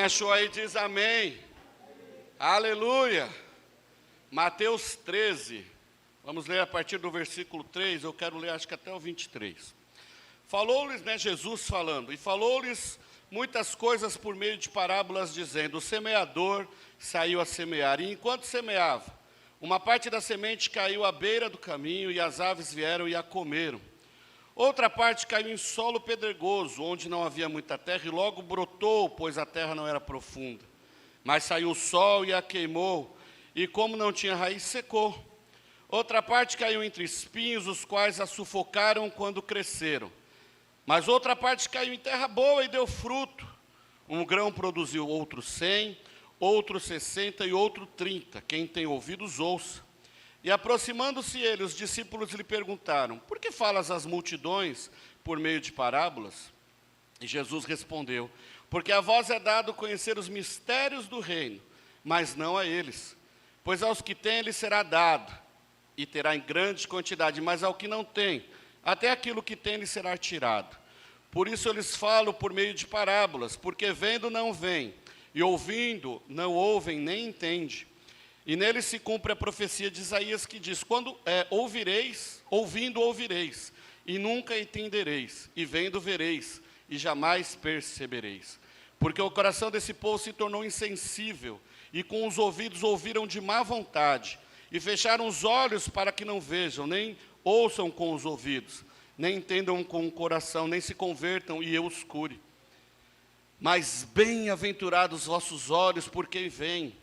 achou aí diz amém. Aleluia. Mateus 13. Vamos ler a partir do versículo 3, eu quero ler acho que até o 23. Falou-lhes, Jesus falando, e falou-lhes muitas coisas por meio de parábolas, dizendo, o semeador saiu a semear, e enquanto semeava, uma parte da semente caiu à beira do caminho, e as aves vieram e a comeram. Outra parte caiu em solo pedregoso, onde não havia muita terra, e logo brotou, pois a terra não era profunda. Mas saiu o sol e a queimou, e como não tinha raiz, secou. Outra parte caiu entre espinhos, os quais a sufocaram quando cresceram. Mas outra parte caiu em terra boa e deu fruto. Um grão produziu outro 100, outro 60 e outro 30. Quem tem ouvidos, ouça. E aproximando-se ele, os discípulos lhe perguntaram, por que falas às multidões por meio de parábolas? E Jesus respondeu, porque a vós é dado conhecer os mistérios do reino, mas não a eles. Pois aos que têm lhe será dado, e terá em grande quantidade, mas ao que não tem, até aquilo que tem lhe será tirado. Por isso eu lhes falo por meio de parábolas, porque vendo não veem, e ouvindo não ouvem nem entendem. E nele se cumpre a profecia de Isaías que diz, ouvindo ouvireis, e nunca entendereis, e vendo vereis, e jamais percebereis. Porque o coração desse povo se tornou insensível, e com os ouvidos ouviram de má vontade, e fecharam os olhos para que não vejam, nem ouçam com os ouvidos, nem entendam com o coração, nem se convertam e eu os cure. Mas bem-aventurados os vossos olhos, porque veem,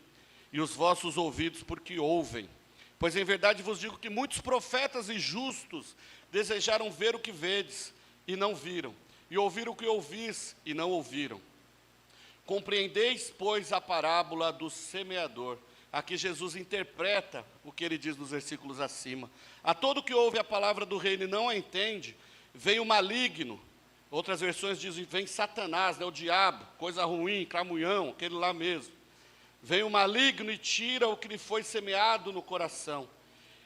e os vossos ouvidos, porque ouvem. Pois em verdade vos digo que muitos profetas e justos desejaram ver o que vedes, e não viram, e ouvir o que ouvis, e não ouviram. Compreendeis, pois, a parábola do semeador. Aqui Jesus interpreta o que ele diz nos versículos acima. A todo que ouve a palavra do reino e não a entende, vem o maligno. Outras versões dizem, vem Satanás, o diabo, coisa ruim, cramunhão, aquele lá mesmo. Vem o maligno e tira o que lhe foi semeado no coração.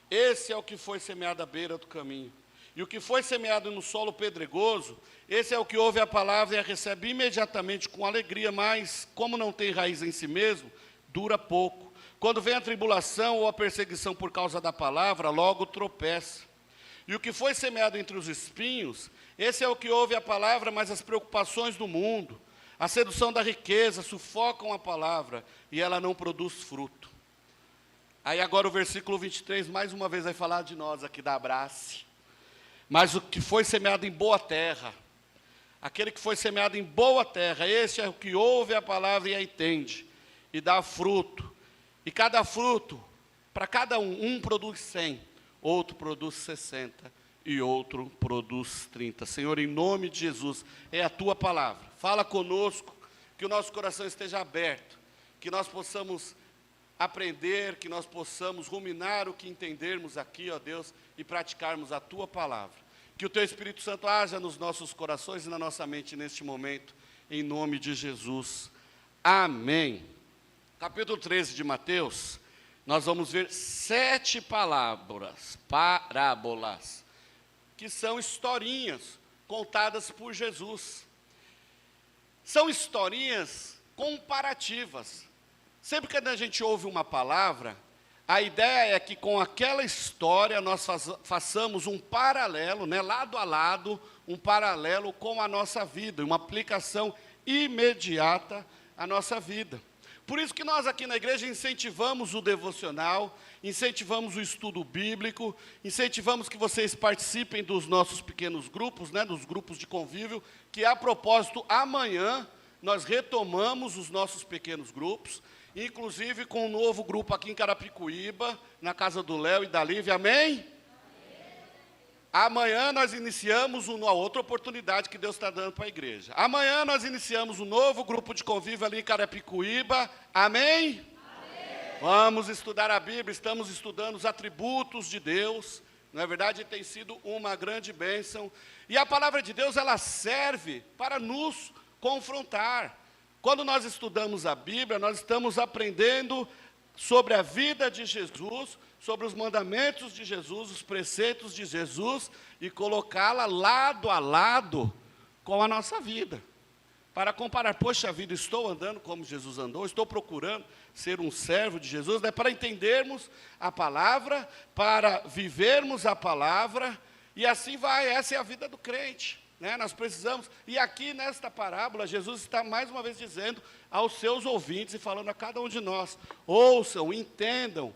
Esse é o que foi semeado à beira do caminho. E o que foi semeado no solo pedregoso, esse é o que ouve a palavra e a recebe imediatamente com alegria, mas como não tem raiz em si mesmo, dura pouco. Quando vem a tribulação ou a perseguição por causa da palavra, logo tropeça. E o que foi semeado entre os espinhos, esse é o que ouve a palavra, mas as preocupações do mundo, a sedução da riqueza, sufocam a palavra e ela não produz fruto. Aí agora o versículo 23, mais uma vez vai falar de nós aqui da Abrace. Mas o que foi semeado em boa terra, aquele que foi semeado em boa terra, esse é o que ouve a palavra e a entende, e dá fruto. E cada fruto, para cada um produz 100, outro produz 60 e outro produz 30. Senhor, em nome de Jesus, é a Tua palavra. Fala conosco, que o nosso coração esteja aberto, que nós possamos aprender, que nós possamos ruminar o que entendermos aqui, ó Deus, e praticarmos a Tua palavra. Que o Teu Espírito Santo haja nos nossos corações e na nossa mente neste momento, em nome de Jesus. Amém. Capítulo 13 de Mateus, nós vamos ver 7 parábolas, que são historinhas contadas por Jesus. São historinhas comparativas. Sempre que a gente ouve uma palavra, a ideia é que com aquela história nós façamos um paralelo, lado a lado, um paralelo com a nossa vida, uma aplicação imediata à nossa vida. Por isso que nós aqui na igreja incentivamos o devocional, incentivamos o estudo bíblico, incentivamos que vocês participem dos nossos pequenos grupos, dos grupos de convívio, que a propósito, amanhã nós retomamos os nossos pequenos grupos, inclusive com um novo grupo aqui em Carapicuíba, na casa do Léo e da Lívia, amém? Amanhã nós iniciamos uma outra oportunidade que Deus está dando para a igreja. Amanhã nós iniciamos um novo grupo de convívio ali em Carapicuíba, amém? Vamos estudar a Bíblia, estamos estudando os atributos de Deus, não é verdade? Tem sido uma grande bênção. E a palavra de Deus, ela serve para nos confrontar. Quando nós estudamos a Bíblia, nós estamos aprendendo sobre a vida de Jesus, sobre os mandamentos de Jesus, os preceitos de Jesus, e colocá-la lado a lado com a nossa vida. para comparar, poxa vida, estou andando como Jesus andou, estou procurando ser um servo de Jesus, né? Para entendermos a palavra, para vivermos a palavra, e assim vai, essa é a vida do crente, né? Nós precisamos, e aqui nesta parábola, Jesus está mais uma vez dizendo aos seus ouvintes, e falando a cada um de nós, ouçam, entendam,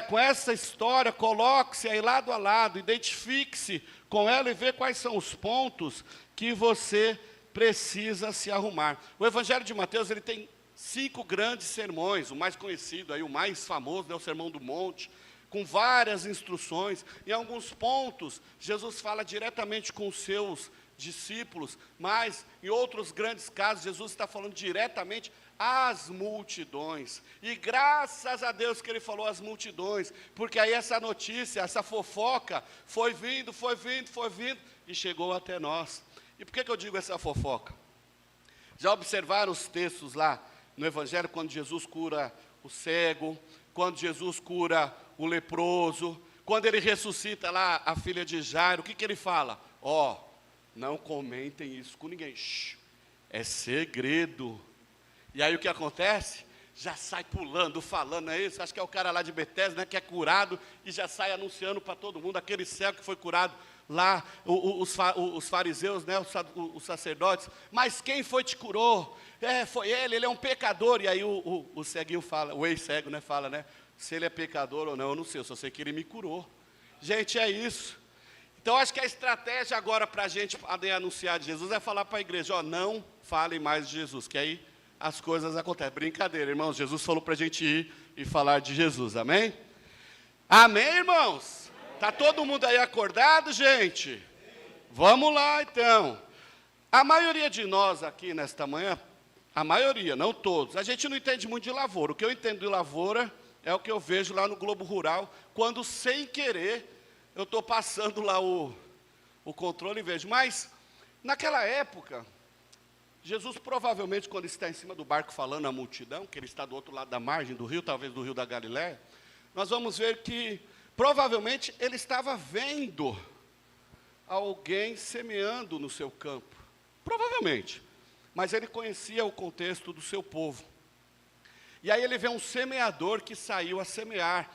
com essa história, coloque-se aí lado a lado, identifique-se com ela e vê quais são os pontos que você precisa se arrumar. O Evangelho de Mateus, ele tem 5 grandes sermões, o mais conhecido, aí, o mais famoso, né, o Sermão do Monte, com várias instruções. Em alguns pontos, Jesus fala diretamente com os seus discípulos, mas em outros grandes casos, Jesus está falando diretamente às multidões. E graças a Deus que ele falou às multidões, porque aí essa notícia, essa fofoca, foi vindo, e chegou até nós. E por que eu digo essa fofoca? Já observaram os textos lá no Evangelho, quando Jesus cura o cego, quando Jesus cura o leproso, quando ele ressuscita lá a filha de Jairo, o que ele fala? Não comentem isso com ninguém, é segredo. E aí o que acontece? Já sai pulando, falando, não é isso? Acho que é o cara lá de Betesda, né, que é curado, e já sai anunciando para todo mundo, aquele cego que foi curado lá, os fariseus, né, os sacerdotes, mas quem foi te curou? Foi ele é um pecador. E aí o ceguinho fala, o ex-cego, né, fala, né, se ele é pecador ou não, eu não sei, eu só sei que ele me curou. Gente, é isso. Então, acho que a estratégia agora para a gente poder anunciar de Jesus é falar para a igreja, não falem mais de Jesus, que aí as coisas acontecem. Brincadeira, irmãos, Jesus falou para a gente ir e falar de Jesus, amém? Amém, irmãos? Está todo mundo aí acordado, gente? Vamos lá, então. A maioria de nós aqui nesta manhã, a maioria, não todos, a gente não entende muito de lavoura. O que eu entendo de lavoura é o que eu vejo lá no Globo Rural, quando sem querer eu estou passando lá o controle e vejo. Mas, naquela época, Jesus provavelmente, quando está em cima do barco falando à multidão, que ele está do outro lado da margem do rio, talvez do rio da Galileia, nós vamos ver que, provavelmente, ele estava vendo alguém semeando no seu campo. Provavelmente. Mas ele conhecia o contexto do seu povo. E aí ele vê um semeador que saiu a semear.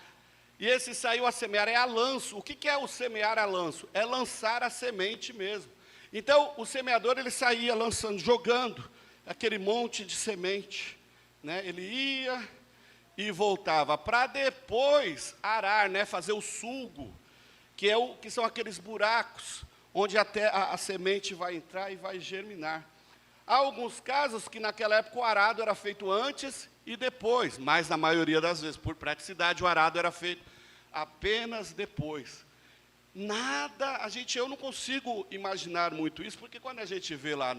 E esse saiu a semear é a lanço. O que é o semear a lanço? É lançar a semente mesmo. Então, o semeador, ele saía lançando, jogando aquele monte de semente, né? Ele ia e voltava para depois arar, né? Fazer o sulgo, que são aqueles buracos onde até a semente vai entrar e vai germinar. Há alguns casos que naquela época o arado era feito antes e depois, mas na maioria das vezes, por praticidade, o arado era feito apenas depois. Eu não consigo imaginar muito isso, porque quando a gente vê lá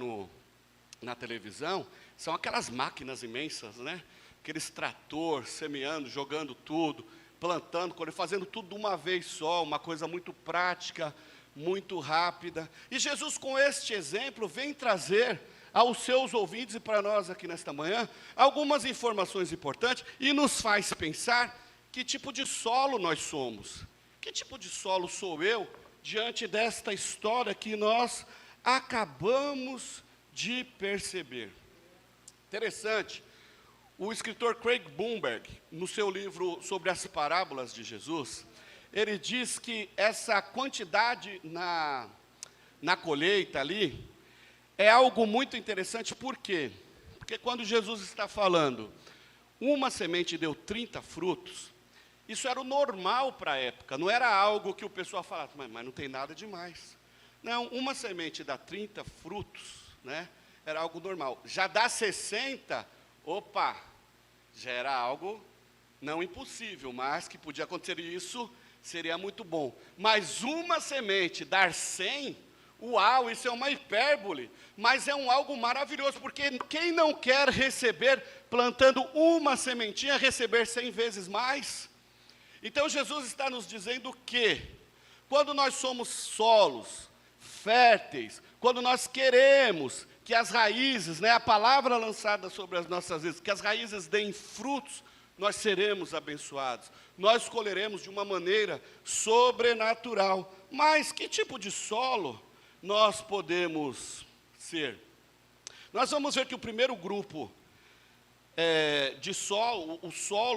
na televisão, são aquelas máquinas imensas, né? Aqueles trator semeando, jogando tudo, plantando, fazendo tudo de uma vez só, uma coisa muito prática, muito rápida. E Jesus, com este exemplo, vem trazer aos seus ouvintes e para nós aqui nesta manhã, algumas informações importantes e nos faz pensar que tipo de solo nós somos. Que tipo de solo sou eu diante desta história que nós acabamos de perceber? Interessante, o escritor Craig Blomberg, no seu livro sobre as parábolas de Jesus, ele diz que essa quantidade na colheita ali é algo muito interessante. Por quê? Porque quando Jesus está falando, uma semente deu 30 frutos, isso era o normal para a época, não era algo que o pessoal falava, mas não tem nada demais. Não, uma semente dá 30 frutos, né? Era algo normal. Já dá 60, já era algo não impossível, mas que podia acontecer, isso seria muito bom. Mas uma semente dar 100, uau, isso é uma hipérbole, mas é algo maravilhoso, porque quem não quer receber, plantando uma sementinha, receber 100 vezes mais? Então Jesus está nos dizendo que, quando nós somos solos, férteis, quando nós queremos que as raízes, né, a palavra lançada sobre as nossas vidas, que as raízes deem frutos, nós seremos abençoados, nós colheremos de uma maneira sobrenatural. Mas que tipo de solo nós podemos ser? Nós vamos ver que o primeiro grupo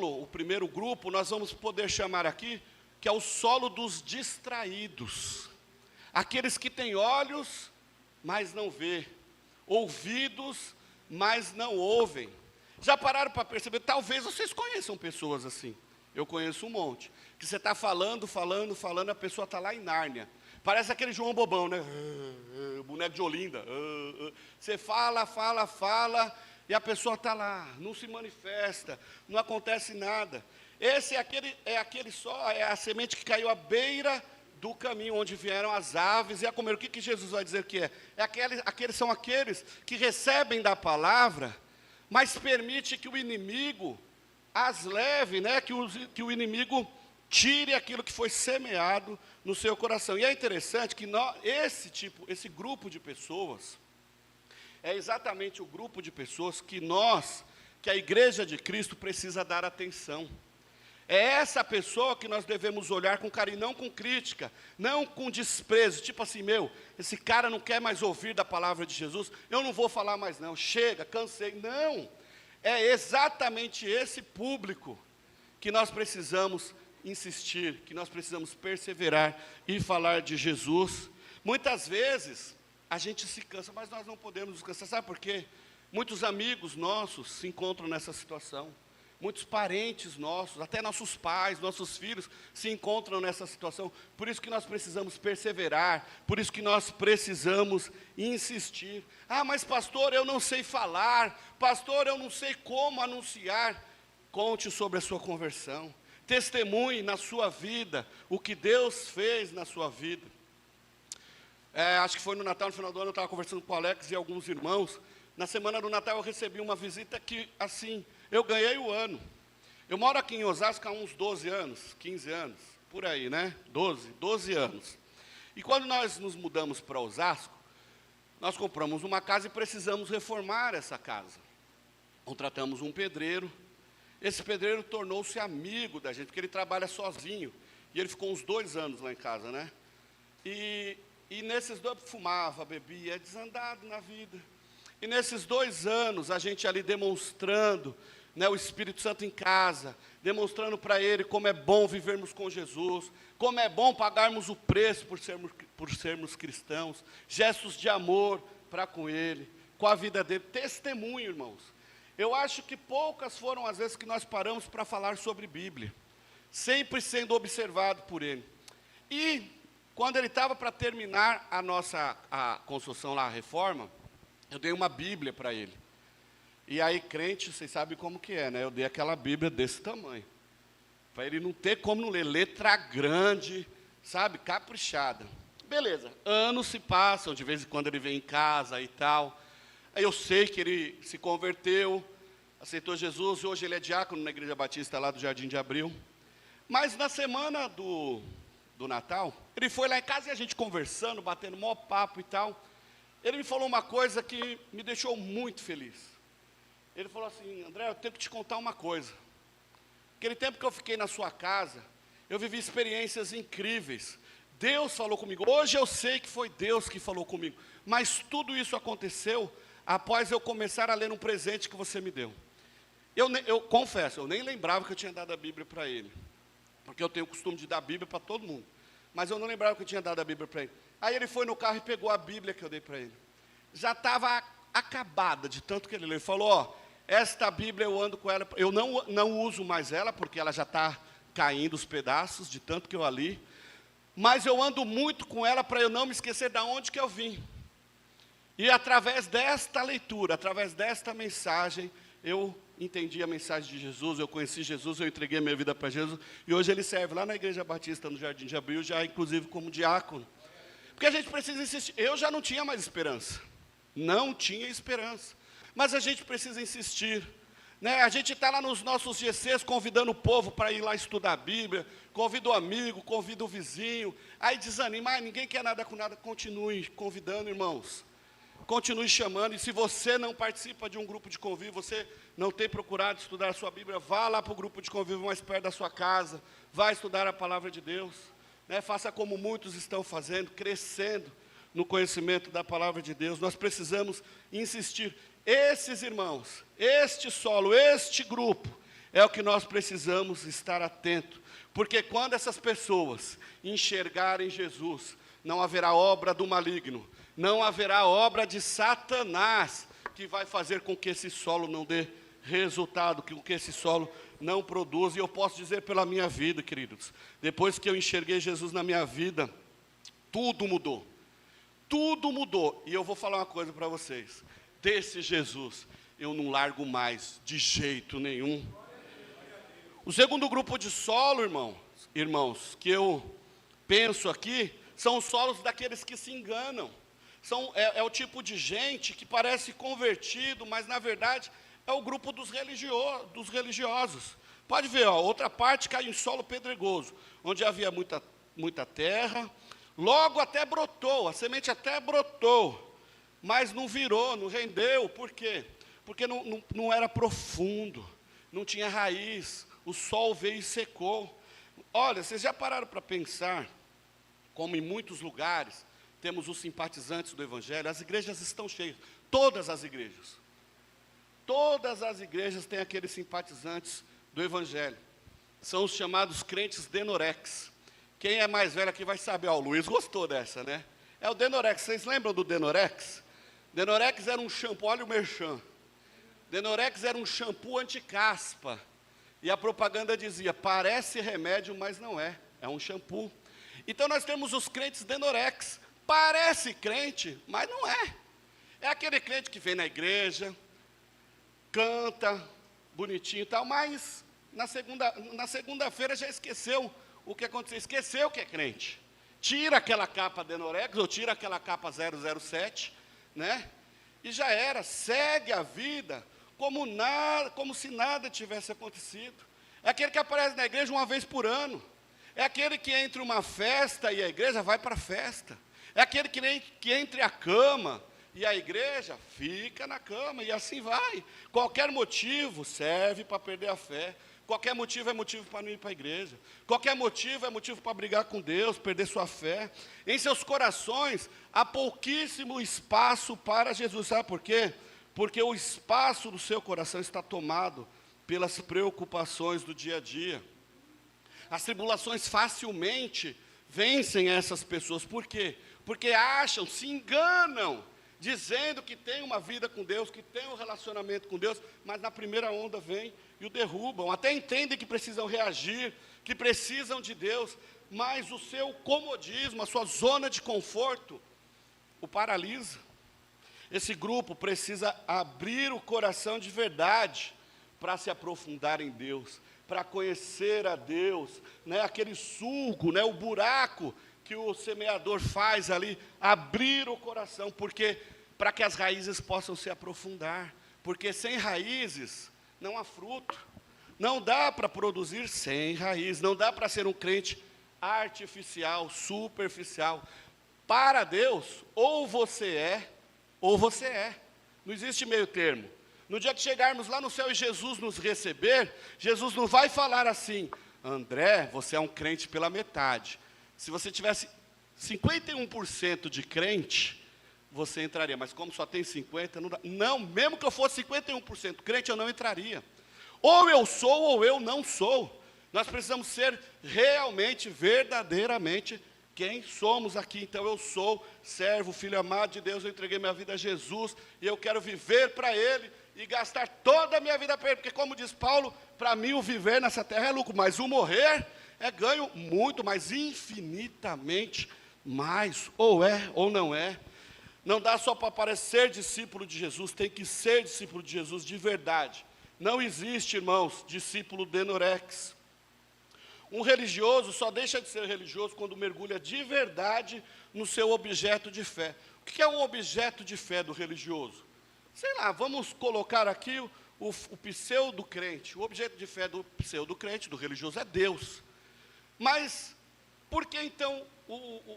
o primeiro grupo, nós vamos poder chamar aqui, que é o solo dos distraídos. Aqueles que têm olhos, mas não vê, ouvidos, mas não ouvem. Já pararam para perceber? Talvez vocês conheçam pessoas assim. Eu conheço um monte. Que você está falando, a pessoa está lá em Nárnia. Parece aquele João Bobão, né? Boneco de Olinda. Você fala, e a pessoa está lá, não se manifesta, não acontece nada. Esse é a semente que caiu à beira do caminho, onde vieram as aves e a comer. O que Jesus vai dizer que é? São aqueles que recebem da palavra, mas permite que o inimigo as leve, né? Que o inimigo tire aquilo que foi semeado no seu coração. E é interessante que esse grupo de pessoas, é exatamente o grupo de pessoas que a Igreja de Cristo precisa dar atenção. É essa pessoa que nós devemos olhar com carinho, não com crítica, não com desprezo, tipo assim, esse cara não quer mais ouvir da palavra de Jesus, eu não vou falar mais não, chega, cansei. Não, é exatamente esse público que nós precisamos insistir, que nós precisamos perseverar e falar de Jesus. Muitas vezes a gente se cansa, mas nós não podemos nos cansar, sabe por quê? Muitos amigos nossos se encontram nessa situação. Muitos parentes nossos, até nossos pais, nossos filhos, se encontram nessa situação. Por isso que nós precisamos perseverar, por isso que nós precisamos insistir. Ah, mas pastor, eu não sei falar, pastor, eu não sei como anunciar. Conte sobre a sua conversão, testemunhe na sua vida o que Deus fez na sua vida. Acho que foi no Natal, no final do ano, eu estava conversando com o Alex e alguns irmãos. Na semana do Natal eu recebi uma visita que, assim, eu ganhei o ano. Eu moro aqui em Osasco há uns 12 anos, 15 anos, por aí, né? 12 anos. E quando nós nos mudamos para Osasco, nós compramos uma casa e precisamos reformar essa casa. Contratamos um pedreiro. Esse pedreiro tornou-se amigo da gente, porque ele trabalha sozinho. E ele ficou uns 2 anos lá em casa, né? E nesses 2, fumava, bebia, é desandado na vida. E nesses 2 anos, a gente ali demonstrando, né, o Espírito Santo em casa, demonstrando para ele como é bom vivermos com Jesus, como é bom pagarmos o preço por sermos cristãos, gestos de amor para com ele, com a vida dele, testemunho, irmãos. Eu acho que poucas foram as vezes que nós paramos para falar sobre Bíblia, sempre sendo observado por ele. E quando ele estava para terminar a construção lá, a reforma, eu dei uma Bíblia para ele. E aí, crente, vocês sabem como que é, né? Eu dei aquela Bíblia desse tamanho, para ele não ter como não ler, letra grande, sabe, caprichada. Beleza, anos se passam, de vez em quando ele vem em casa e tal. Aí eu sei que ele se converteu, aceitou Jesus, hoje ele é diácono na Igreja Batista lá do Jardim de Abril. Mas na semana do Natal, ele foi lá em casa e a gente conversando, batendo maior papo e tal. Ele me falou uma coisa que me deixou muito feliz. Ele falou assim: André, eu tenho que te contar uma coisa. Aquele tempo que eu fiquei na sua casa, eu vivi experiências incríveis. Deus falou comigo. Hoje eu sei que foi Deus que falou comigo. Mas tudo isso aconteceu após eu começar a ler um presente que você me deu. Eu confesso, eu nem lembrava que eu tinha dado a Bíblia para ele. Porque eu tenho o costume de dar a Bíblia para todo mundo. Mas eu não lembrava que eu tinha dado a Bíblia para ele. Aí ele foi no carro e pegou a Bíblia que eu dei para ele. Já estava acabada de tanto que ele leu. Ele falou: esta Bíblia eu ando com ela, eu não uso mais ela, porque ela já está caindo os pedaços, de tanto que eu a li. Mas eu ando muito com ela para eu não me esquecer de onde que eu vim. E através desta leitura, através desta mensagem, eu entendi a mensagem de Jesus, eu conheci Jesus, eu entreguei minha vida para Jesus. E hoje ele serve lá na Igreja Batista, no Jardim de Abril, já inclusive como diácono. Porque a gente precisa insistir. Eu já não tinha mais esperança. Não tinha esperança. Mas a gente precisa insistir. Né? A gente está lá nos nossos GCs convidando o povo para ir lá estudar a Bíblia. Convida o amigo, convida o vizinho. Aí desanima, ninguém quer nada com nada. Continue convidando, irmãos. Continue chamando. E se você não participa de um grupo de convívio, você não tem procurado estudar a sua Bíblia, vá lá para o grupo de convívio mais perto da sua casa. Vá estudar a palavra de Deus. Né, faça como muitos estão fazendo, crescendo, no conhecimento da palavra de Deus. Nós precisamos insistir. Esses irmãos, este solo, este grupo, é o que nós precisamos estar atento. Porque quando essas pessoas enxergarem Jesus, não haverá obra do maligno, não haverá obra de Satanás, que vai fazer com que esse solo não dê resultado, que esse solo não produza. E eu posso dizer pela minha vida, queridos, depois que eu enxerguei Jesus na minha vida, tudo mudou. Tudo mudou. E eu vou falar uma coisa para vocês. Desse Jesus, eu não largo mais de jeito nenhum. O segundo grupo de solo, irmãos, que eu penso aqui, são os solos daqueles que se enganam. É o tipo de gente que parece convertido, mas na verdade é o grupo dos religiosos. Pode ver, outra parte caiu em solo pedregoso, onde havia muita terra, logo até brotou, a semente até brotou, mas não virou, não rendeu. Por quê? Porque não era profundo, não tinha raiz, o sol veio e secou. Olha, vocês já pararam para pensar, como em muitos lugares, temos os simpatizantes do Evangelho, as igrejas estão cheias, todas as igrejas têm aqueles simpatizantes do Evangelho, são os chamados crentes Denorex. Quem é mais velho aqui vai saber, o Luiz gostou dessa, né? É o Denorex, vocês lembram do Denorex? Denorex era um shampoo, olha o merchan, Denorex era um shampoo anti-caspa, e a propaganda dizia, parece remédio, mas não é, é um shampoo. Então nós temos os crentes Denorex, parece crente, mas não é. É aquele crente que vem na igreja, canta, bonitinho e tal, mas na segunda-feira já esqueceu o que aconteceu, esqueceu que é crente. Tira aquela capa Denorex, ou tira aquela capa 007, né? E já era, segue a vida como se nada tivesse acontecido. É aquele que aparece na igreja uma vez por ano. É aquele que entre uma festa e a igreja vai para a festa. É aquele que entre a cama e a igreja fica na cama, e assim vai. Qualquer motivo serve para perder a fé. Qualquer motivo é motivo para não ir para a igreja. Qualquer motivo é motivo para brigar com Deus, perder sua fé. Em seus corações há pouquíssimo espaço para Jesus. Sabe por quê? Porque o espaço do seu coração está tomado pelas preocupações do dia a dia. As tribulações facilmente vencem essas pessoas. Por quê? Porque acham, se enganam, dizendo que tem uma vida com Deus, que tem um relacionamento com Deus, mas na primeira onda vem e o derrubam. Até entendem que precisam reagir, que precisam de Deus, mas o seu comodismo, a sua zona de conforto, o paralisa. Esse grupo precisa abrir o coração de verdade para se aprofundar em Deus, para conhecer a Deus, né? Aquele sulco, né? O buraco que o semeador faz ali, abrir o coração, porque para que as raízes possam se aprofundar, porque sem raízes não há fruto, não dá para produzir sem raiz, não dá para ser um crente artificial, superficial. Para Deus, ou você é, não existe meio termo. No dia que chegarmos lá no céu e Jesus nos receber, Jesus não vai falar assim, André, você é um crente pela metade. Se você tivesse 51% de crente, você entraria. Mas como só tem 50%, não dá. Não, mesmo que eu fosse 51% crente, eu não entraria. Ou eu sou, ou eu não sou. Nós precisamos ser realmente, verdadeiramente quem somos aqui. Então eu sou servo, filho amado de Deus, eu entreguei minha vida a Jesus, e eu quero viver para Ele, e gastar toda a minha vida para Ele, porque como diz Paulo, para mim o viver nessa terra é lucro, mas o morrer é ganho muito mais, infinitamente mais, ou é ou não é. Não dá só para parecer discípulo de Jesus, tem que ser discípulo de Jesus de verdade. Não existe, irmãos, discípulo Denorex. Um religioso só deixa de ser religioso quando mergulha de verdade no seu objeto de fé. O que é um objeto de fé do religioso? Sei lá, vamos colocar aqui o pseudo-crente. O objeto de fé do pseudo-crente, do religioso, é Deus. Mas por que então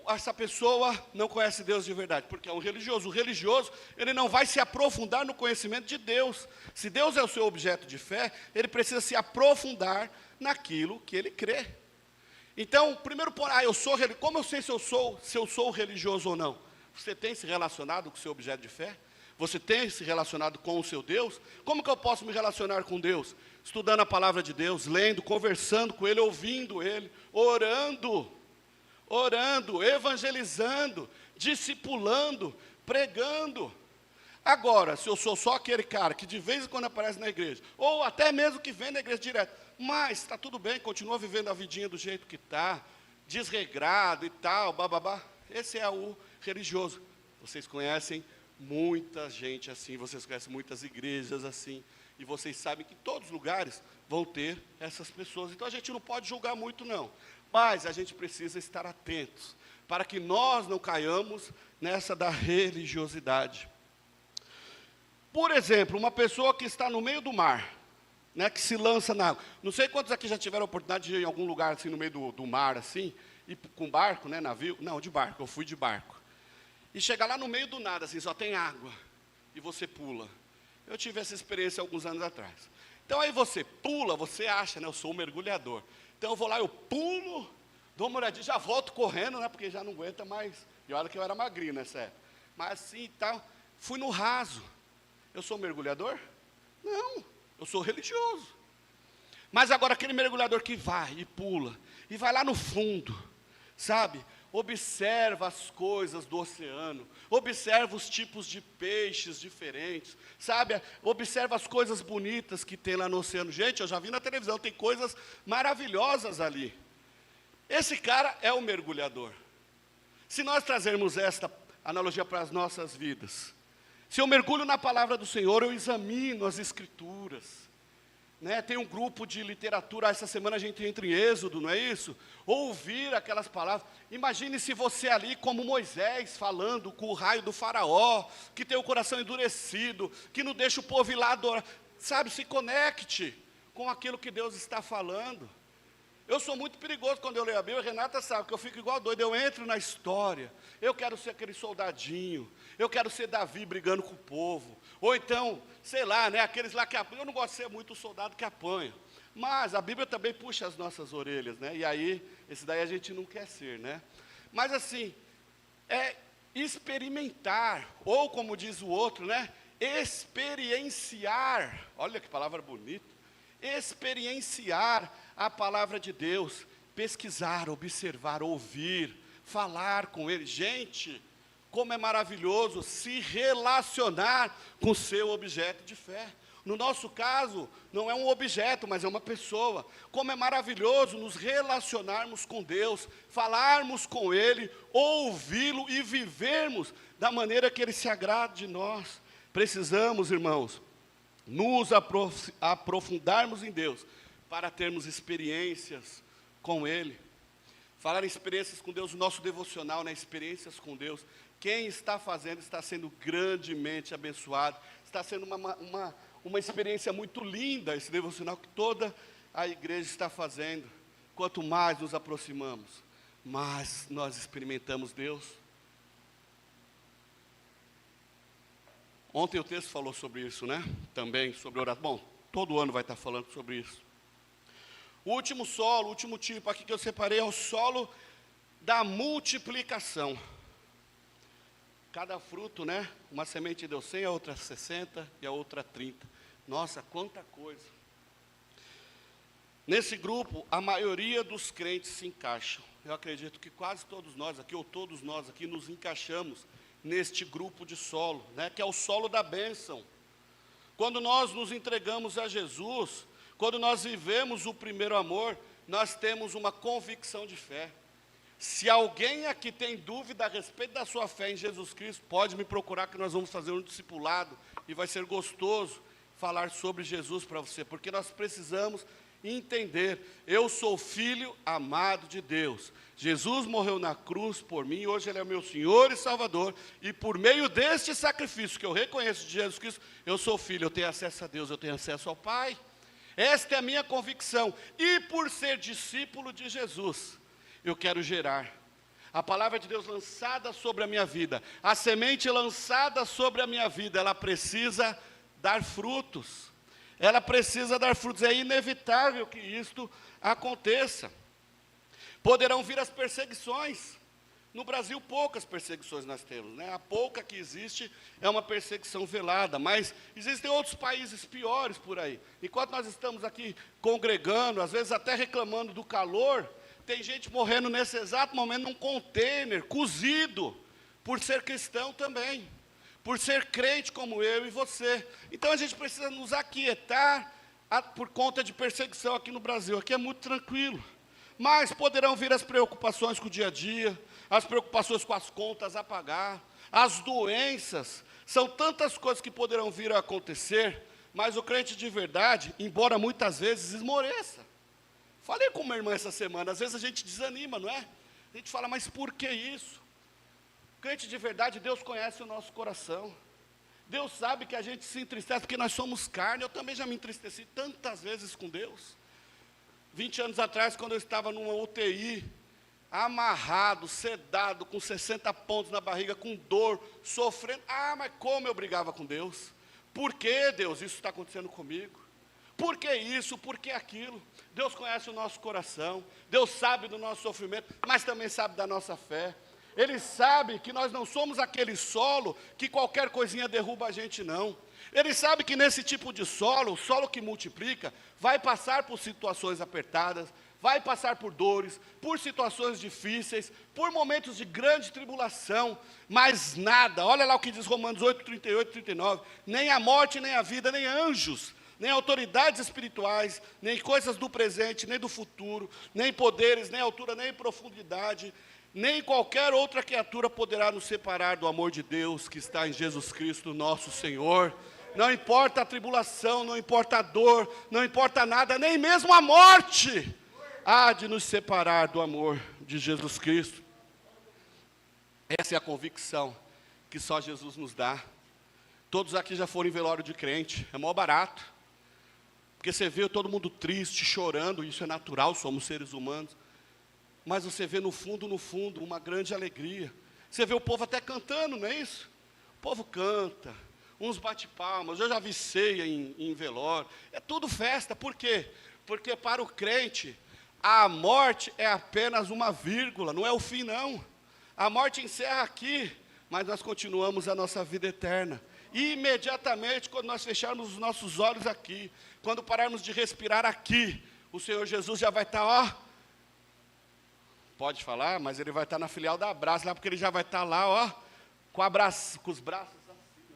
essa pessoa não conhece Deus de verdade? Porque é um religioso. O religioso, ele não vai se aprofundar no conhecimento de Deus. Se Deus é o seu objeto de fé, ele precisa se aprofundar naquilo que ele crê. Então, primeiro, como eu sei se eu sou religioso ou não? Você tem se relacionado com o seu objeto de fé? Você tem se relacionado com o seu Deus? Como que eu posso me relacionar com Deus? Estudando a palavra de Deus, lendo, conversando com Ele, ouvindo Ele, orando, evangelizando, discipulando, pregando. Agora, se eu sou só aquele cara que de vez em quando aparece na igreja, ou até mesmo que vem na igreja direto, mas está tudo bem, continua vivendo a vidinha do jeito que está, desregrado e tal, bababá, esse é o religioso. Vocês conhecem muita gente assim, vocês conhecem muitas igrejas assim, e vocês sabem que todos os lugares vão ter essas pessoas. Então a gente não pode julgar muito não, mas a gente precisa estar atentos, para que nós não caiamos nessa da religiosidade. Por exemplo, uma pessoa que está no meio do mar, né, que se lança na água. Não sei quantos aqui já tiveram a oportunidade de ir em algum lugar assim no meio do mar, assim, e com barco, né, navio, não, de barco, eu fui de barco. E chegar lá no meio do nada, assim, só tem água, e você pula. Eu tive essa experiência alguns anos atrás. Então aí você pula, você acha, né, eu sou um mergulhador. Então eu vou lá, eu pulo, dou uma olhadinha, já volto correndo, né, porque já não aguenta mais. E olha que eu era magrinho nessa época. Mas assim e tal, fui no raso. Eu sou mergulhador? Não, eu sou religioso. Mas agora aquele mergulhador que vai e pula, e vai lá no fundo, sabe? Observa as coisas do oceano, observa os tipos de peixes diferentes, sabe? Observa as coisas bonitas que tem lá no oceano. Gente, eu já vi na televisão, tem coisas maravilhosas ali. Esse cara é o mergulhador. Se nós trazermos esta analogia para as nossas vidas, se eu mergulho na palavra do Senhor, eu examino as Escrituras. Né, tem um grupo de literatura, essa semana a gente entra em Êxodo, não é isso? Ouvir aquelas palavras. Imagine se você ali como Moisés, falando com o raio do faraó, que tem o coração endurecido, que não deixa o povo ir lá adorar. Sabe, se conecte com aquilo que Deus está falando. Eu sou muito perigoso quando eu leio a Bíblia, Renata sabe que eu fico igual doido, eu entro na história, eu quero ser aquele soldadinho, eu quero ser Davi brigando com o povo, ou então, sei lá, né, aqueles lá que apanham, eu não gosto de ser muito o soldado que apanha, mas a Bíblia também puxa as nossas orelhas, né, e aí, esse daí a gente não quer ser, né, mas assim, é experimentar, ou como diz o outro, né, experienciar, olha que palavra bonita, experienciar a palavra de Deus, pesquisar, observar, ouvir, falar com Ele. Gente, como é maravilhoso se relacionar com o seu objeto de fé. No nosso caso, não é um objeto, mas é uma pessoa. Como é maravilhoso nos relacionarmos com Deus, falarmos com Ele, ouvi-lo e vivermos da maneira que Ele se agrada de nós. Precisamos, irmãos, nos aprofundarmos em Deus, para termos experiências com Ele. Falar em experiências com Deus, o nosso devocional, né? Experiências com Deus. Quem está fazendo está sendo grandemente abençoado. Está sendo uma experiência muito linda, esse devocional que toda a igreja está fazendo. Quanto mais nos aproximamos, mais nós experimentamos Deus. Ontem o texto falou sobre isso, né? Também sobre oração. Bom, todo ano vai estar falando sobre isso. O último solo, o último tipo aqui que eu separei é o solo da multiplicação. Cada fruto, né? Uma semente deu 100, a outra 60 e a outra 30. Nossa, quanta coisa. Nesse grupo, a maioria dos crentes se encaixam. Eu acredito que quase todos nós aqui, ou todos nós aqui, nos encaixamos neste grupo de solo, né? Que é o solo da bênção. Quando nós nos entregamos a Jesus, quando nós vivemos o primeiro amor, nós temos uma convicção de fé. Se alguém aqui tem dúvida a respeito da sua fé em Jesus Cristo, pode me procurar que nós vamos fazer um discipulado e vai ser gostoso falar sobre Jesus para você, porque nós precisamos entender, eu sou filho amado de Deus. Jesus morreu na cruz por mim, hoje Ele é o meu Senhor e Salvador, e por meio deste sacrifício que eu reconheço de Jesus Cristo, eu sou filho, eu tenho acesso a Deus, eu tenho acesso ao Pai. Esta é a minha convicção, e por ser discípulo de Jesus, eu quero gerar a palavra de Deus lançada sobre a minha vida, a semente lançada sobre a minha vida, ela precisa dar frutos, ela precisa dar frutos, é inevitável que isto aconteça. Poderão vir as perseguições, No Brasil, poucas perseguições nós temos, né? A pouca que existe é uma perseguição velada, mas existem outros países piores por aí. Enquanto nós estamos aqui congregando, às vezes até reclamando do calor, tem gente morrendo nesse exato momento num container, cozido, por ser cristão também, por ser crente como eu e você. Então a gente precisa nos aquietar por conta de perseguição aqui no Brasil. Aqui é muito tranquilo. Mas poderão vir as preocupações com o dia a dia, as preocupações com as contas a pagar, as doenças, são tantas coisas que poderão vir a acontecer, mas o crente de verdade, embora muitas vezes esmoreça. Falei com uma irmã essa semana, às vezes a gente desanima, não é? A gente fala, mas por que isso? Crente de verdade, Deus conhece o nosso coração. Deus sabe que a gente se entristece, porque nós somos carne. Eu também já me entristeci tantas vezes com Deus. 20 anos atrás, quando eu estava numa UTI, amarrado, sedado, com 60 pontos na barriga, com dor, sofrendo. Mas como eu brigava com Deus? Por que, Deus, isso está acontecendo comigo? Por que isso? Por que aquilo? Deus conhece o nosso coração, Deus sabe do nosso sofrimento, mas também sabe da nossa fé. Ele sabe que nós não somos aquele solo que qualquer coisinha derruba a gente, não. Ele sabe que nesse tipo de solo, o solo que multiplica, vai passar por situações apertadas, vai passar por dores, por situações difíceis, por momentos de grande tribulação, mas nada, olha lá o que diz Romanos 8, 38, 39, nem a morte, nem a vida, nem anjos, nem autoridades espirituais, nem coisas do presente, nem do futuro, nem poderes, nem altura, nem profundidade, nem qualquer outra criatura poderá nos separar do amor de Deus que está em Jesus Cristo, nosso Senhor. Não importa a tribulação, não importa a dor, não importa nada, nem mesmo a morte há de nos separar do amor de Jesus Cristo. Essa é a convicção que só Jesus nos dá. Todos aqui já foram em velório de crente, é mó barato. Porque você vê todo mundo triste, chorando, isso é natural, somos seres humanos. Mas você vê no fundo, uma grande alegria. Você vê o povo até cantando, não é isso? O povo canta, uns bate palmas, eu já vi ceia em velório. É tudo festa, por quê? Porque para o crente, a morte é apenas uma vírgula, não é o fim não. A morte encerra aqui, mas nós continuamos a nossa vida eterna. E imediatamente, quando nós fecharmos os nossos olhos aqui, quando pararmos de respirar aqui, o Senhor Jesus já vai estar, pode falar, mas ele vai estar na filial da Abraço, lá porque ele já vai estar lá, com os braços assim,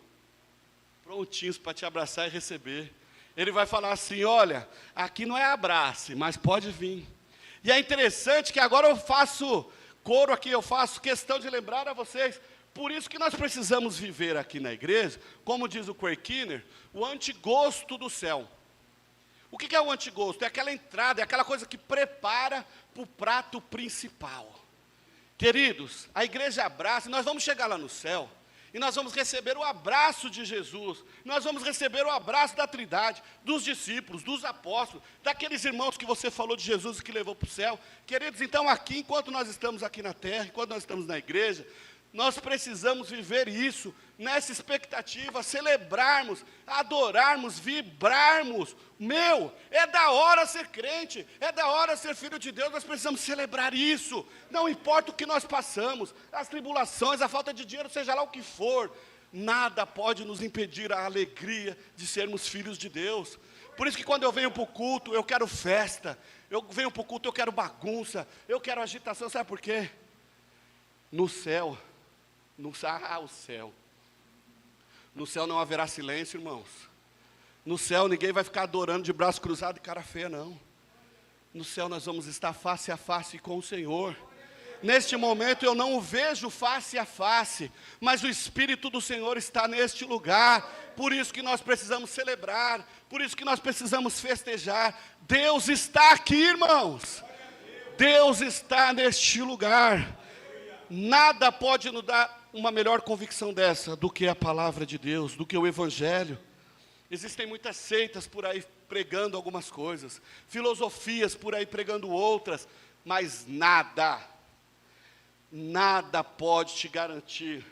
prontinhos para te abraçar e receber. Ele vai falar assim, olha, aqui não é Abrace, mas pode vir. E é interessante que agora eu faço coro aqui, eu faço questão de lembrar a vocês, por isso que nós precisamos viver aqui na igreja, como diz o Querquiner, o antigosto do céu. O que é o antigosto? É aquela entrada, é aquela coisa que prepara para o prato principal. Queridos, a igreja abraça, e nós vamos chegar lá no céu, e nós vamos receber o abraço de Jesus, nós vamos receber o abraço da Trindade, dos discípulos, dos apóstolos, daqueles irmãos que você falou de Jesus e que levou para o céu. Queridos, então aqui, enquanto nós estamos aqui na terra, enquanto nós estamos na igreja, nós precisamos viver isso, nessa expectativa, celebrarmos, adorarmos, vibrarmos. É da hora ser crente, é da hora ser filho de Deus, nós precisamos celebrar isso. Não importa o que nós passamos, as tribulações, a falta de dinheiro, seja lá o que for, nada pode nos impedir a alegria de sermos filhos de Deus. Por isso que quando eu venho para o culto, eu quero festa, eu venho para o culto, eu quero bagunça, eu quero agitação, sabe por quê? No céu, o céu. No céu não haverá silêncio, irmãos. No céu ninguém vai ficar adorando de braço cruzado e cara feia, não. No céu nós vamos estar face a face com o Senhor. Neste momento eu não o vejo face a face, mas o Espírito do Senhor está neste lugar. Por isso que nós precisamos celebrar, por isso que nós precisamos festejar. Deus está aqui, irmãos. Deus está neste lugar. Nada pode nos dar uma melhor convicção dessa do que a palavra de Deus, do que o Evangelho. Existem muitas seitas por aí pregando algumas coisas, filosofias por aí pregando outras, mas nada pode te garantir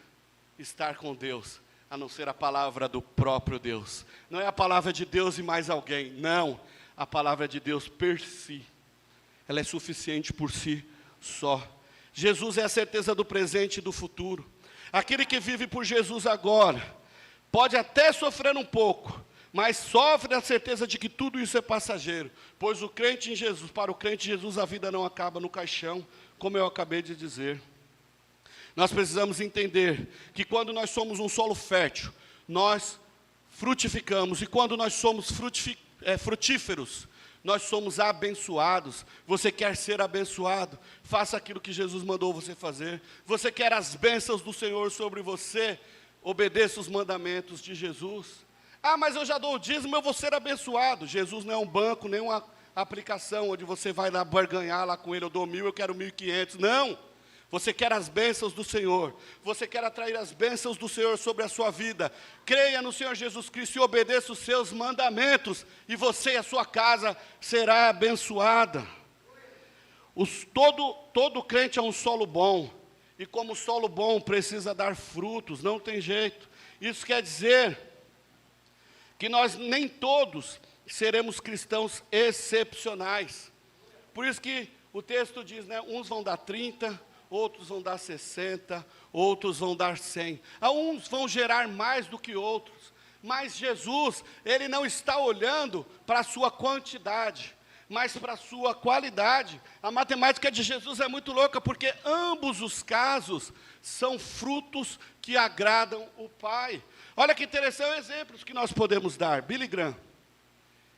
estar com Deus, a não ser a palavra do próprio Deus. Não é a palavra de Deus e mais alguém, não. A palavra de Deus per si, ela é suficiente por si só. Jesus é a certeza do presente e do futuro. Aquele que vive por Jesus agora, pode até sofrer um pouco, mas sofre a certeza de que tudo isso é passageiro, pois o crente em Jesus, para o crente em Jesus, a vida não acaba no caixão, como eu acabei de dizer. Nós precisamos entender que quando nós somos um solo fértil, nós frutificamos, e quando nós somos frutíferos, nós somos abençoados. Você quer ser abençoado? Faça aquilo que Jesus mandou você fazer. Você quer as bênçãos do Senhor sobre você? Obedeça os mandamentos de Jesus. Ah, mas eu já dou o dízimo, eu vou ser abençoado. Jesus não é um banco, nem uma aplicação onde você vai lá barganhar lá com ele, eu dou 1.000, eu quero 1.500. Não! Você quer as bênçãos do Senhor, você quer atrair as bênçãos do Senhor sobre a sua vida. Creia no Senhor Jesus Cristo e obedeça os seus mandamentos, e você e a sua casa será abençoada. Todo crente é um solo bom, e como solo bom precisa dar frutos, não tem jeito. Isso quer dizer que nós nem todos seremos cristãos excepcionais. Por isso que o texto diz, né, uns vão dar 30, outros vão dar 60, outros vão dar 100. Uns vão gerar mais do que outros, mas Jesus, Ele não está olhando para a sua quantidade, mas para a sua qualidade. A matemática de Jesus é muito louca, porque ambos os casos são frutos que agradam o Pai. Olha que interessante exemplos que nós podemos dar. Billy Graham.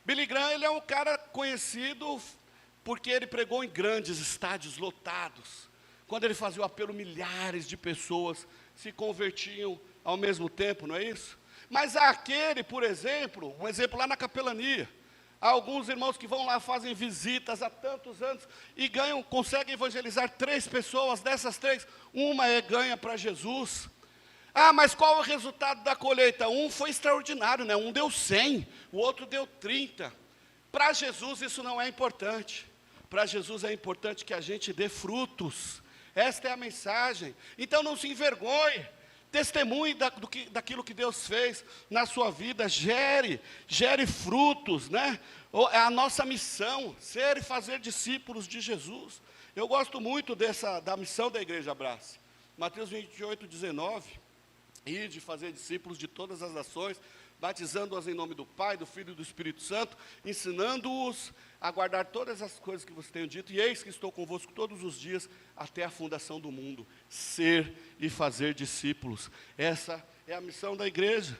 Billy Graham, ele é um cara conhecido porque ele pregou em grandes estádios lotados. Quando ele fazia o apelo, milhares de pessoas se convertiam ao mesmo tempo, não é isso? Mas há aquele, por exemplo, um exemplo lá na capelania. Há alguns irmãos que vão lá, fazem visitas há tantos anos e conseguem evangelizar 3 pessoas, dessas 3, uma é ganha para Jesus. Ah, mas qual é o resultado da colheita? Um foi extraordinário, né? Um deu 100, o outro deu 30. Para Jesus isso não é importante. Para Jesus é importante que a gente dê frutos. Esta é a mensagem. Então não se envergonhe, testemunhe daquilo que Deus fez na sua vida, gere frutos, né? É a nossa missão, ser e fazer discípulos de Jesus. Eu gosto muito da missão da Igreja Abrace. Mateus 28:19, ide fazer discípulos de todas as nações, batizando-os em nome do Pai, do Filho e do Espírito Santo, ensinando-os a guardar todas as coisas que vocês tenho dito, e eis que estou convosco todos os dias, até a fundação do mundo. Ser e fazer discípulos. Essa é a missão da igreja.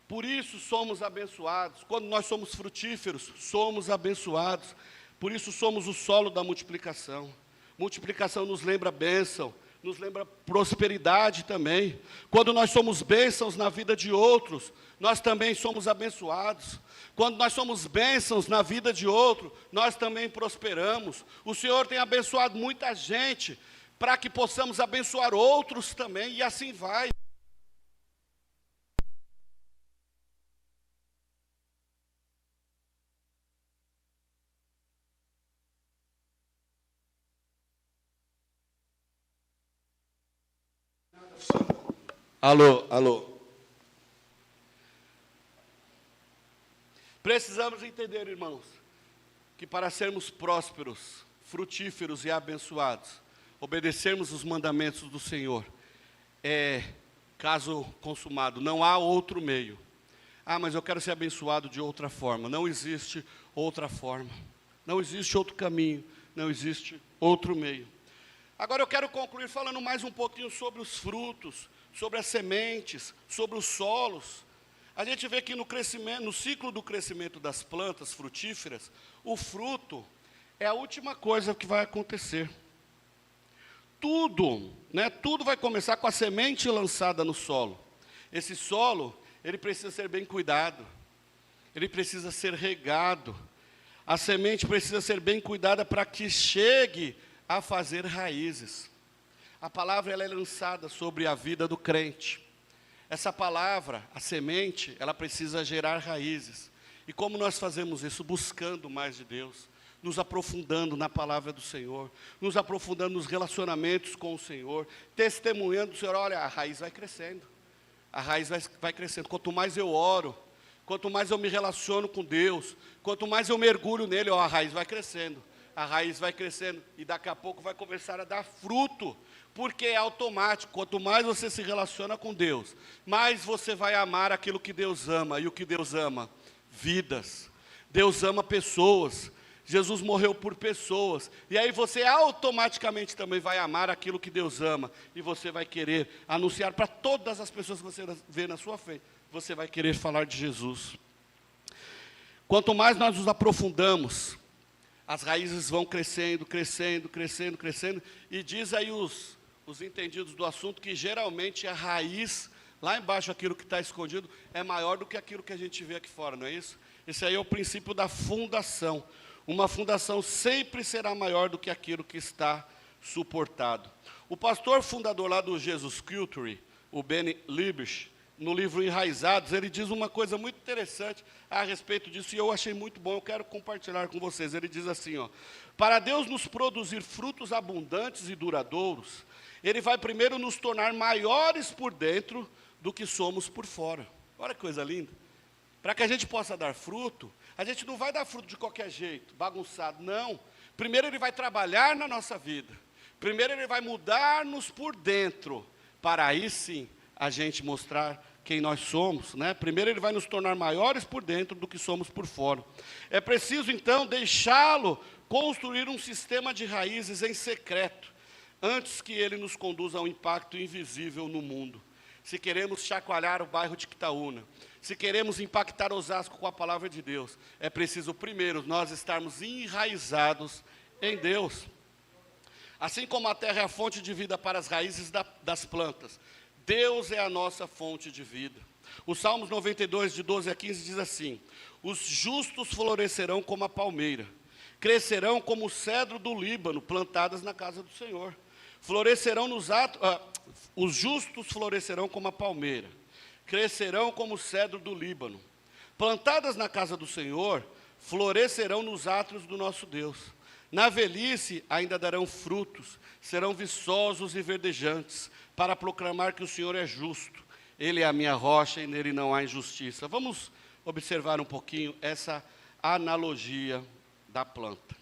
Por isso somos abençoados. Quando nós somos frutíferos, somos abençoados. Por isso somos o solo da multiplicação. Multiplicação nos lembra bênção, nos lembra prosperidade também. Quando nós somos bênçãos na vida de outros, nós também somos abençoados. Quando nós somos bênçãos na vida de outro, nós também prosperamos. O Senhor tem abençoado muita gente, para que possamos abençoar outros também, e assim vai. Alô. Precisamos entender, irmãos, que para sermos prósperos, frutíferos e abençoados, obedecermos os mandamentos do Senhor, caso consumado, não há outro meio. Ah, mas eu quero ser abençoado de outra forma. Não existe outra forma. Não existe outro caminho. Não existe outro meio. Agora eu quero concluir falando mais um pouquinho sobre os frutos, sobre as sementes, sobre os solos. A gente vê que no ciclo do crescimento das plantas frutíferas, o fruto é a última coisa que vai acontecer. Tudo vai começar com a semente lançada no solo. Esse solo, ele precisa ser bem cuidado, ele precisa ser regado. A semente precisa ser bem cuidada para que chegue a fazer raízes. A palavra ela é lançada sobre a vida do crente. Essa palavra, a semente, ela precisa gerar raízes. E como nós fazemos isso? Buscando mais de Deus, nos aprofundando na palavra do Senhor, nos aprofundando nos relacionamentos com o Senhor, testemunhando o Senhor. Olha, a raiz vai crescendo, a raiz vai crescendo. Quanto mais eu oro, quanto mais eu me relaciono com Deus, quanto mais eu mergulho nele, a raiz vai crescendo. a raiz vai crescendo e daqui a pouco vai começar a dar fruto, porque é automático. Quanto mais você se relaciona com Deus, mais você vai amar aquilo que Deus ama. E o que Deus ama? Vidas. Deus ama pessoas. Jesus morreu por pessoas, e aí você automaticamente também vai amar aquilo que Deus ama, e você vai querer anunciar para todas as pessoas que você vê na sua frente, você vai querer falar de Jesus. Quanto mais nós nos aprofundamos, as raízes vão crescendo, crescendo, crescendo, crescendo, e diz aí os entendidos do assunto que geralmente a raiz, lá embaixo aquilo que está escondido, é maior do que aquilo que a gente vê aqui fora, não é isso? Esse aí é o princípio da fundação. Uma fundação sempre será maior do que aquilo que está suportado. O pastor fundador lá do Jesus Culture, o Benny Libich, no livro Enraizados, ele diz uma coisa muito interessante a respeito disso, e eu achei muito bom, eu quero compartilhar com vocês. Ele diz assim, ó: para Deus nos produzir frutos abundantes e duradouros, Ele vai primeiro nos tornar maiores por dentro do que somos por fora. Olha que coisa linda. Para que a gente possa dar fruto, a gente não vai dar fruto de qualquer jeito, bagunçado, não. Primeiro Ele vai trabalhar na nossa vida. Primeiro Ele vai mudar-nos por dentro, para aí sim a gente mostrar quem nós somos, né? Primeiro Ele vai nos tornar maiores por dentro do que somos por fora. É preciso então deixá-lo construir um sistema de raízes em secreto, antes que Ele nos conduza a um impacto invisível no mundo. Se queremos chacoalhar o bairro de Quitaúna, se queremos impactar Osasco com a palavra de Deus, é preciso primeiro nós estarmos enraizados em Deus. Assim como a terra é a fonte de vida para as raízes das plantas, Deus é a nossa fonte de vida. O Salmos 92, de 12 a 15, diz assim: os justos florescerão como a palmeira, crescerão como o cedro do Líbano, plantadas na casa do Senhor. Florescerão os justos florescerão como a palmeira, crescerão como o cedro do Líbano, plantadas na casa do Senhor, florescerão nos átrios do nosso Deus. Na velhice ainda darão frutos, serão viçosos e verdejantes, para proclamar que o Senhor é justo. Ele é a minha rocha e nele não há injustiça. Vamos observar um pouquinho essa analogia da planta.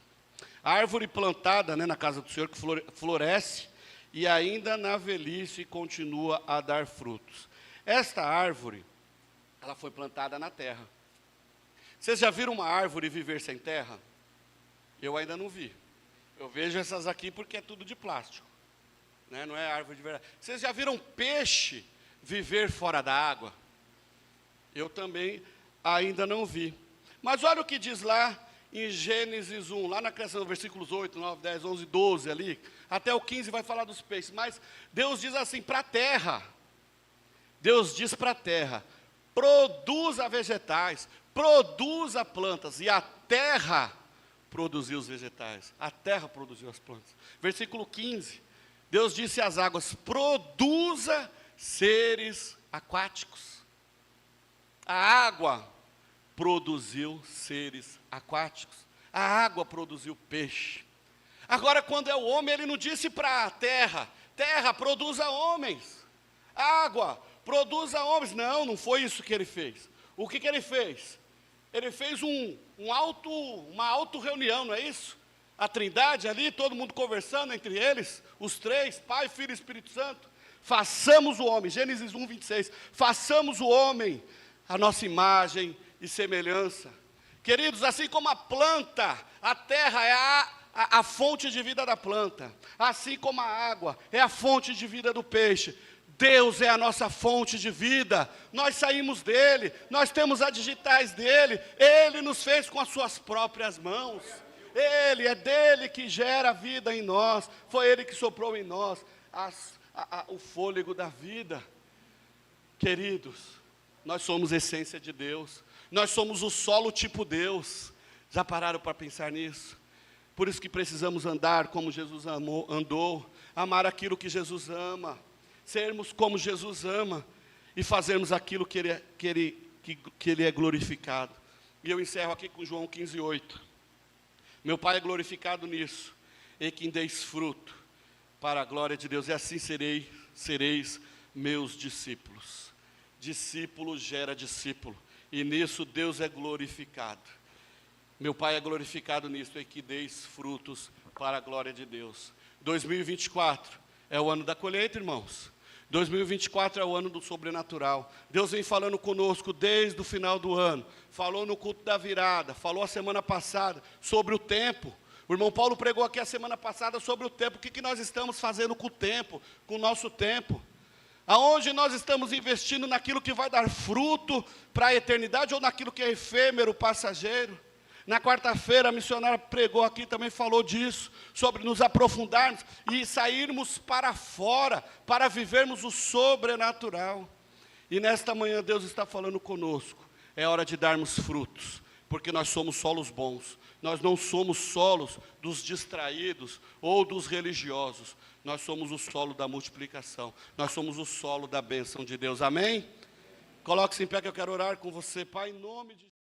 A árvore plantada, né, na casa do Senhor, que floresce, e ainda na velhice continua a dar frutos. Esta árvore, ela foi plantada na terra. Vocês já viram uma árvore viver sem terra? Eu ainda não vi. Eu vejo essas aqui porque é tudo de plástico, né? Não é árvore de verdade. Vocês já viram peixe viver fora da água? Eu também ainda não vi. Mas olha o que diz lá em Gênesis 1, lá na criação, versículos 8, 9, 10, 11, 12 ali, até o 15 vai falar dos peixes, mas Deus diz assim, para a terra, Deus diz para a terra, produza vegetais, produza plantas, e a terra produziu os vegetais, a terra produziu as plantas. Versículo 15, Deus disse às águas, produza seres aquáticos. A água produziu seres aquáticos. A água produziu peixe. Agora, quando é o homem, ele não disse para a terra, terra, produza homens. Água, produza homens. Não, não foi isso que ele fez. O que ele fez? Ele fez uma auto-reunião, não é isso? A trindade ali, todo mundo conversando entre eles, os três, Pai, Filho e Espírito Santo. Façamos o homem, Gênesis 1, 26. Façamos o homem a nossa imagem e semelhança. Queridos, assim como a planta, a terra é a fonte de vida da planta, assim como a água é a fonte de vida do peixe, Deus é a nossa fonte de vida, nós saímos dele, nós temos as digitais dele, ele nos fez com as suas próprias mãos, é dele que gera a vida em nós, foi ele que soprou em nós o fôlego da vida. Queridos, nós somos essência de Deus, nós somos o solo tipo Deus. Já pararam para pensar nisso? Por isso que precisamos andar como Jesus andou, amar aquilo que Jesus ama, sermos como Jesus ama e fazermos aquilo que ele é glorificado. E eu encerro aqui com João 15, 8. Meu Pai é glorificado nisso, e que deis fruto para a glória de Deus, e assim sereis meus discípulos. Discípulo gera discípulo, e nisso Deus é glorificado. Meu Pai é glorificado nisto e que deis frutos para a glória de Deus. 2024 é o ano da colheita, irmãos. 2024 é o ano do sobrenatural. Deus vem falando conosco desde o final do ano. Falou no culto da virada, falou a semana passada sobre o tempo. O irmão Paulo pregou aqui a semana passada sobre o tempo. O que nós estamos fazendo com o tempo, com o nosso tempo? Aonde nós estamos investindo naquilo que vai dar fruto para a eternidade ou naquilo que é efêmero, passageiro? Na quarta-feira, a missionária pregou aqui, também falou disso, sobre nos aprofundarmos e sairmos para fora, para vivermos o sobrenatural. E nesta manhã Deus está falando conosco, é hora de darmos frutos, porque nós somos solos bons, nós não somos solos dos distraídos ou dos religiosos, nós somos o solo da multiplicação, nós somos o solo da bênção de Deus, amém? Coloque-se em pé que eu quero orar com você, Pai, em nome de